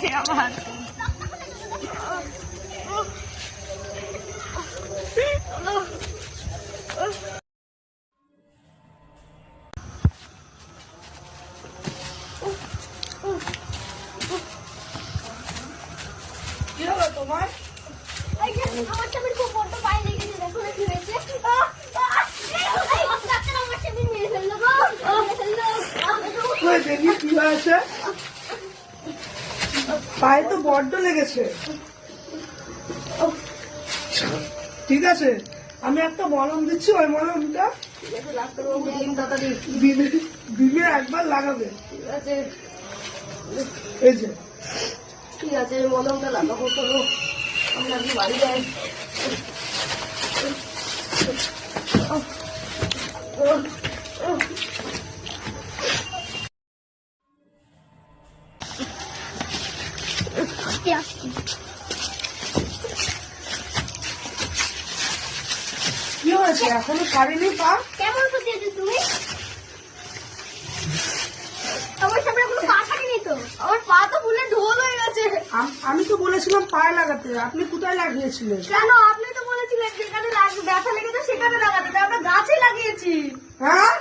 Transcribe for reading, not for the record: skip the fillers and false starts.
গেছে আমার। কি হলো তোমার? আমার চাবির খুব বড় পায়ে লেগেছে, দেখো না কি হয়েছে। ডাক্তার আমার চাবি মেরে ফেললো গো। কই দেখি কি হয়েছে? পায়ে তো বড্ড লেগেছে। ঠিক আছে, আমি একটা মলম দিচ্ছি, ওই মলমটা দিনে একবার লাগাবে। এই যে ঠিক আছে, মলমটা লাগাবো। চলো আমরা কি বাড়ি যাই। কি হয়েছে? এখনো সারিনি পা? কেমন করতে তুমি? আমার সামনে কোনো পা ছাড়িনি তো, আমার পা তো ফুলে ঢোল হয়ে গেছে। আমি তো বলেছিলাম পায়ে লাগাতে, আপনি কোথায় লাগিয়েছিলেন? কেন? আপনি তো বলেছিলেন যেখানে ব্যথা লেগেছে সেখানে লাগাতে, আমরা গাছে লাগিয়েছি। হ্যাঁ